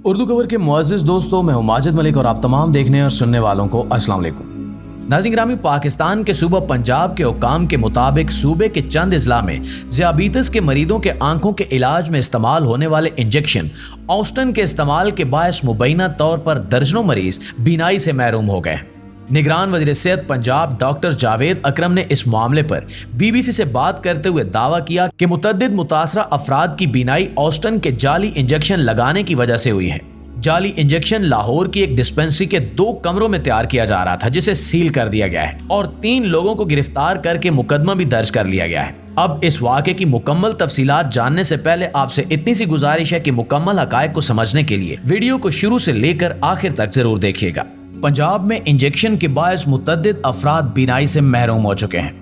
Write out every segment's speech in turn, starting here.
उर्दू खबर के मुअज़्ज़िज़ दोस्तों, मैं हूं माजिद मलिक और आप तमाम देखने और सुनने वालों को अस्सलाम वालेकुम। नाज़रीन ग्रामी, पाकिस्तान के सूबा पंजाब के हुकाम के मुताबिक सूबे के चंद अजला में ज़ियाबीतिस के मरीजों के आंखों के इलाज में इस्तेमाल होने वाले इंजेक्शन ऑस्टन के इस्तेमाल के बायस मुबैना तौर पर दर्जनों मरीज बीनाई से महरूम हो गए। निगरान वज़ीर सेहत पंजाब डॉक्टर जावेद अकरम ने इस मामले पर BBC से बात करते हुए दावा किया कि मुतअद्दिद मुतासरा अफराद की बीनाई ऑस्टन के जाली इंजेक्शन लगाने की वजह से हुई है। जाली इंजेक्शन लाहौर की एक डिस्पेंसरी के 2 कमरों में तैयार किया जा रहा था, जिसे सील कर दिया गया है और 3 लोगों को गिरफ्तार करके मुकदमा भी दर्ज कर लिया गया है। अब इस वाक़े की मुकम्मल तफसीलात जानने से पहले आपसे इतनी सी गुजारिश है कि मुकम्मल हक़ाइक़ को समझने के लिए वीडियो को शुरू से लेकर आखिर तक जरूर देखिएगा। पंजाब में इंजेक्शन के बायस मुतअद्दिद अफराद बीनाई से महरूम हो चुके हैं।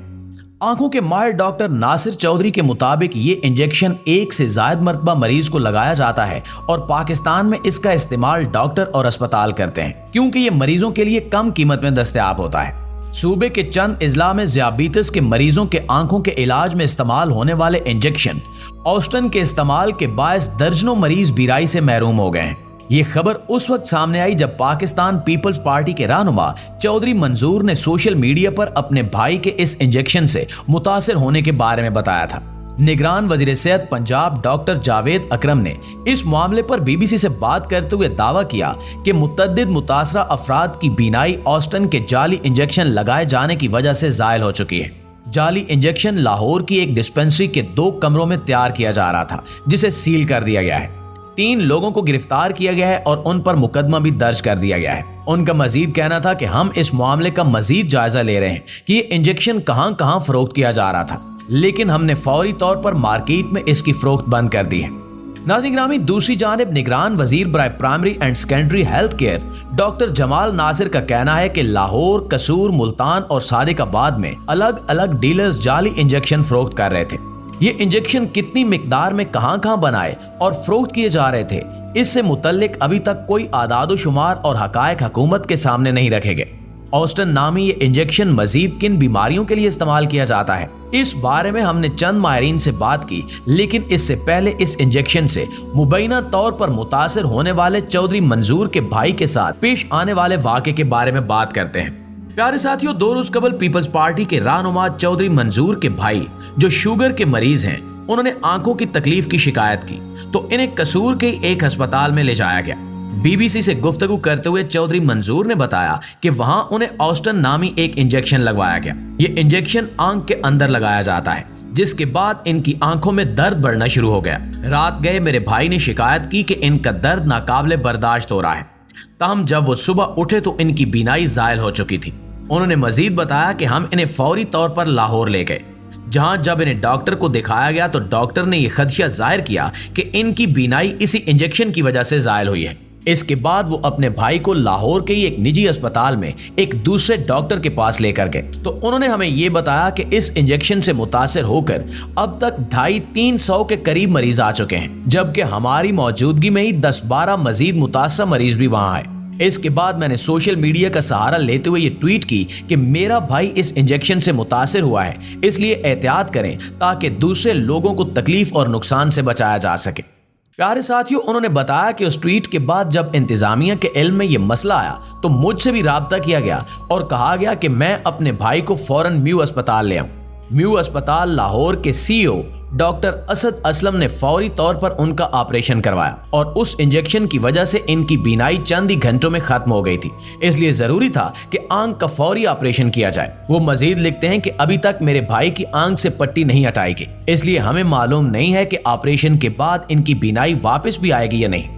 आंखों के माहिर डॉक्टर नासिर चौधरी के मुताबिक ये इंजेक्शन 1 से ज़ायद मरतबा मरीज को लगाया जाता है और पाकिस्तान में इसका इस्तेमाल डॉक्टर और अस्पताल करते हैं, क्योंकि ये मरीजों के लिए कम कीमत में दस्तयाब होता है। सूबे के चंद अजला में ज़ियाबीतिस के मरीजों के आंखों के इलाज में इस्तेमाल होने वाले इंजेक्शन ऑस्टन के इस्तेमाल के बायस दर्जनों मरीज बीनाई से महरूम हो गए हैं। ये खबर उस वक्त सामने आई जब पाकिस्तान पीपल्स पार्टी के रहनुमा चौधरी मंजूर ने सोशल मीडिया पर अपने भाई के इस इंजेक्शन से मुतासिर होने के बारे में बताया था। निगरान वज़ीर सेहत पंजाब डॉक्टर जावेद अकरम ने इस मामले पर BBC से बात करते हुए दावा किया कि मुतअद्दिद मुतासरा अफराद की बीनाई ऑस्टन के जाली इंजेक्शन लगाए जाने की वजह से ज़ायल हो चुकी है। जाली इंजेक्शन लाहौर की एक डिस्पेंसरी के 2 कमरों में तैयार किया जा रहा था, जिसे सील कर दिया गया है। 3 लोगों को गिरफ्तार किया गया है और उन पर मुकदमा भी दर्ज कर दिया गया है। उनका मजीद कहना था कि हम इस मामले का मजीद जायजा ले रहे हैं कि ये इंजेक्शन कहां फरोख्त किया जा रहा था, लेकिन हमने फौरी तौर पर मार्केट में इसकी फरोख्त बंद कर दी है। नाज़रीन ग्रामी, दूसरी जानिब निगरान वजीर बराए primary and secondary health care doctor Jamal Nasir का कहना है कि लाहौर, कसूर, मुल्तान और सादिकाबाद में अलग अलग डीलर्स जाली इंजेक्शन फरोख्त कर रहे थे। ये इंजेक्शन कितनी मिकदार में कहां बनाए और फरोख्त किए जा रहे थे, इससे मुतल्लिक अभी तक कोई आदाद शुमार और हकायक हुकूमत के सामने नहीं रखे गए। ऑस्टन नामी ये इंजेक्शन मजीद किन बीमारियों के लिए इस्तेमाल किया जाता है, इस बारे में हमने चंद माहिरीन से बात की, लेकिन इससे पहले इस इंजेक्शन से मुबैना तौर पर मुतासिर होने वाले चौधरी मंजूर के भाई के साथ पेश आने वाले वाक़े के बारे में बात करते हैं। प्यारे साथियों, 2 रोज कबल पीपल्स पार्टी के रहनुमा चौधरी मंजूर के भाई जो शुगर के मरीज हैं, उन्होंने आंखों की तकलीफ की शिकायत की तो इन्हें कसूर के एक अस्पताल में ले जाया गया। BBC से गुफ्तगू करते हुए चौधरी मंजूर ने बताया कि वहां उन्हें ऑस्टन नामी एक इंजेक्शन लगवाया गया। ये इंजेक्शन आंख के अंदर लगाया जाता है, जिसके बाद इनकी आंखों में दर्द बढ़ना शुरू हो गया। रात गए मेरे भाई ने शिकायत की कि इनका दर्द नाकाबिले बर्दाश्त हो रहा है। तहम जब वो सुबह उठे तो इनकी बीनाई ज़ायल हो चुकी थी। उन्होंने मजीद बताया कि हम इन्हें फौरी तौर पर लाहौर ले गए, जहां जब इन्हें डॉक्टर को दिखाया गया तो डॉक्टर ने यह खदशा जाहिर किया कि इनकी बीनाई इसी इंजेक्शन की वजह से ज़ायल हुई है। इसके बाद वो अपने भाई को लाहौर के ही एक निजी अस्पताल में एक दूसरे डॉक्टर के पास लेकर गए तो उन्होंने हमें ये बताया कि इस इंजेक्शन से मुतासिर होकर अब तक 250-300 के करीब मरीज आ चुके हैं, जबकि हमारी मौजूदगी में ही 10-12 मजीद मुतासर मरीज भी वहां आए। इसके बाद मैंने सोशल मीडिया का सहारा लेते हुए ये ट्वीट की कि मेरा भाई इस इंजेक्शन से मुतासिर हुआ है, इसलिए एहतियात करें ताकि दूसरे लोगों को तकलीफ और नुकसान से बचाया जा सके। प्यारे साथियों, उन्होंने बताया कि उस ट्वीट के बाद जब इंतजामिया के इल्म में ये मसला आया तो मुझसे भी राब्ता किया गया और कहा गया कि मैं अपने भाई को फौरन म्यू अस्पताल ले आऊं। म्यू अस्पताल लाहौर के CEO डॉक्टर असद असलम ने फौरी तौर पर उनका ऑपरेशन करवाया और उस इंजेक्शन की वजह से इनकी बीनाई चंद ही घंटों में खत्म हो गई थी, इसलिए जरूरी था कि आंख का फौरी ऑपरेशन किया जाए। वो मजीद लिखते हैं कि अभी तक मेरे भाई की आंख से पट्टी नहीं हटाई गई, इसलिए हमें मालूम नहीं है कि ऑपरेशन के बाद इनकी बीनाई वापस भी आएगी या नहीं।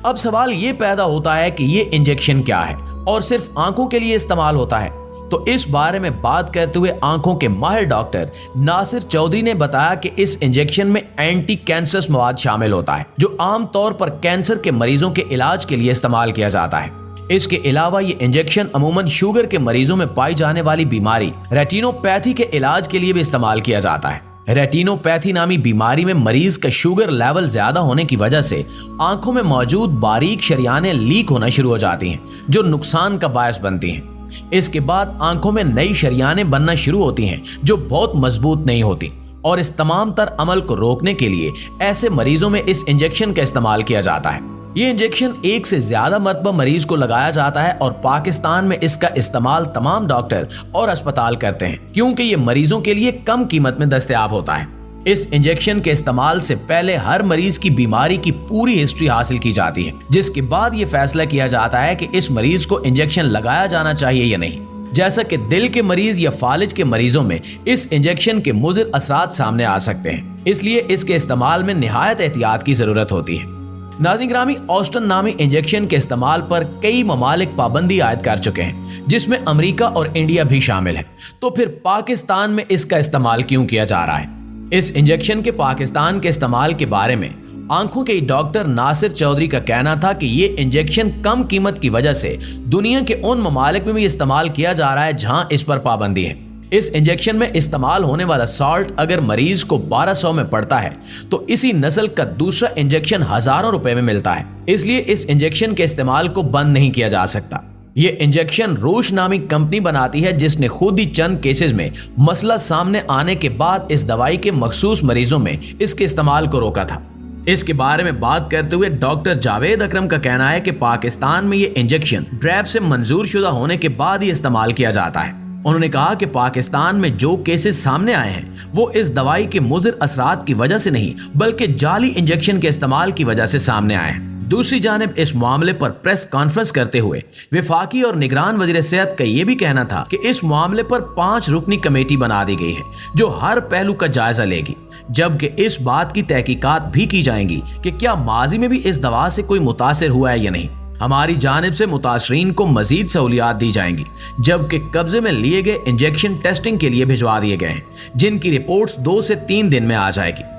अब सवाल ये पैदा होता है कि ये इंजेक्शन क्या है और सिर्फ आंखों के लिए इस्तेमाल होता है। तो इस बारे में बात करते हुए आंखों के माहिर डॉक्टर नासिर चौधरी ने बताया कि इस इंजेक्शन में एंटी कैंसरस मवाद शामिल होता है, जो आम तौर पर कैंसर के मरीजों के इलाज के लिए इस्तेमाल किया जाता है। इसके अलावा ये इंजेक्शन अमूमन शुगर के मरीजों में पाई जाने वाली बीमारी रेटिनोपैथी के इलाज के लिए भी इस्तेमाल किया जाता है। रेटिनोपैथी नामी बीमारी में मरीज का शुगर लेवल ज्यादा होने की वजह से आंखों में मौजूद बारीक शरियानें लीक होना शुरू हो जाती हैं, जो नुकसान का बायस बनती हैं। इसके बाद आंखों में नई शरियानें बनना शुरू होती हैं जो बहुत मजबूत नहीं होती, और इस तमाम तर अमल को रोकने के लिए ऐसे मरीजों में इस इंजेक्शन का इस्तेमाल किया जाता है। ये इंजेक्शन 1 से ज्यादा मरतबा मरीज को लगाया जाता है और पाकिस्तान में इसका इस्तेमाल तमाम डॉक्टर और अस्पताल करते हैं क्योंकि ये मरीजों के लिए कम कीमत में दस्तयाब होता है। इस इंजेक्शन के इस्तेमाल से पहले हर मरीज की बीमारी की पूरी हिस्ट्री हासिल की जाती है, जिसके बाद ये फैसला किया जाता है कि इस मरीज को इंजेक्शन लगाया जाना चाहिए या नहीं। जैसा कि दिल के मरीज या फालिज के मरीजों में इस इंजेक्शन के मुज़िर असरात सामने आ सकते हैं, इसलिए इसके इस्तेमाल में निहायत एहतियात की जरूरत होती है। नाज़रीन ग्रामी, ऑस्टन नामी इंजेक्शन के इस्तेमाल पर कई ममालिक पाबंदी आयद कर चुके हैं, जिसमें अमेरिका और इंडिया भी शामिल है। तो फिर पाकिस्तान में इसका इस्तेमाल क्यों किया जा रहा है? इस इंजेक्शन के पाकिस्तान के इस्तेमाल के बारे में आंखों के डॉक्टर नासिर चौधरी का कहना था कि ये इंजेक्शन कम कीमत की वजह से दुनिया के उन ममालिक में भी इस्तेमाल किया जा रहा है जहां इस पर पाबंदी है। इस इंजेक्शन में इस्तेमाल होने वाला सॉल्ट अगर मरीज को 1200 में पड़ता है तो इसी नस्ल का दूसरा इंजेक्शन हजारों रुपए में मिलता है, इसलिए इस इंजेक्शन के इस्तेमाल को बंद नहीं किया जा सकता। ये इंजेक्शन रोश नामी कंपनी बनाती है, जिसने खुद ही चंद केसेस में मसला सामने आने के बाद इस दवाई के मखसूस मरीजों में इसके इस्तेमाल को रोका था। इसके बारे में बात करते हुए डॉक्टर जावेद अकरम का कहना है कि पाकिस्तान में ये इंजेक्शन ड्रैब से मंजूर शुदा होने के बाद ही इस्तेमाल किया जाता है। उन्होंने कहा कि पाकिस्तान में जो केसेस सामने आए हैं वो इस दवाई के मुज़िर असरात की वजह से नहीं बल्कि जाली इंजेक्शन के इस्तेमाल की वजह से सामने आए हैं। दूसरी जानिब इस मामले पर प्रेस कॉन्फ्रेंस करते हुए वफाकी और निगरान वजीर सेहत का यह भी कहना था कि इस मामले पर 5 रुकनी कमेटी बना दी गई है जो हर पहलू का जायजा लेगी, जबकि इस बात की तहकीकात भी की जाएंगी कि क्या माजी में भी इस दवा से कोई मुतासिर हुआ है या नहीं। हमारी जानिब से मुतासरीन को मजीद सहूलियात दी जाएंगी, जबकि कब्जे में लिए गए इंजेक्शन टेस्टिंग के लिए भिजवा दिए गए हैं, जिनकी रिपोर्ट्स 2 से 3 दिन में आ जाएगी।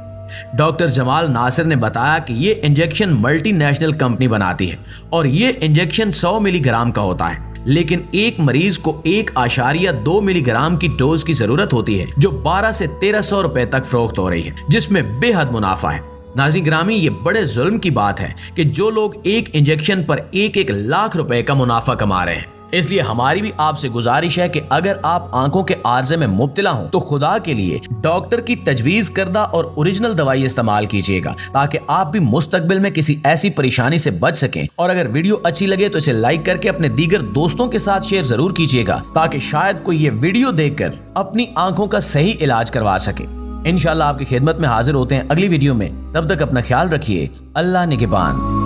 डॉक्टर जमाल नासिर ने बताया कि ये इंजेक्शन मल्टीनेशनल कंपनी बनाती है और ये इंजेक्शन 100 मिलीग्राम का होता है, लेकिन एक मरीज को 1.2 मिलीग्राम की डोज की जरूरत होती है, जो 1200 से 1300 रुपए तक फरोख्त हो रही है, जिसमें बेहद मुनाफा है। नाज़रीन ग्रामी, ये बड़े जुल्म की बात है कि जो लोग एक इंजेक्शन पर 1-1 लाख रुपए का मुनाफा कमा रहे हैं। इसलिए हमारी भी आपसे गुजारिश है कि अगर आप आंखों के आर्जे में मुब्तला हो तो खुदा के लिए डॉक्टर की तजवीज करदा और ओरिजिनल दवाई इस्तेमाल कीजिएगा, ताकि आप भी मुस्तकबिल में किसी ऐसी परेशानी से बच सकें। और अगर वीडियो अच्छी लगे तो इसे लाइक करके अपने दीगर दोस्तों के साथ शेयर जरूर कीजिएगा, ताकि शायद कोई ये वीडियो देखकर अपनी आंखों का सही इलाज करवा सके। इंशाल्लाह आपकी खिदमत में हाजिर होते हैं अगली वीडियो में। तब तक अपना ख्याल रखिए। अल्लाह निगहबान।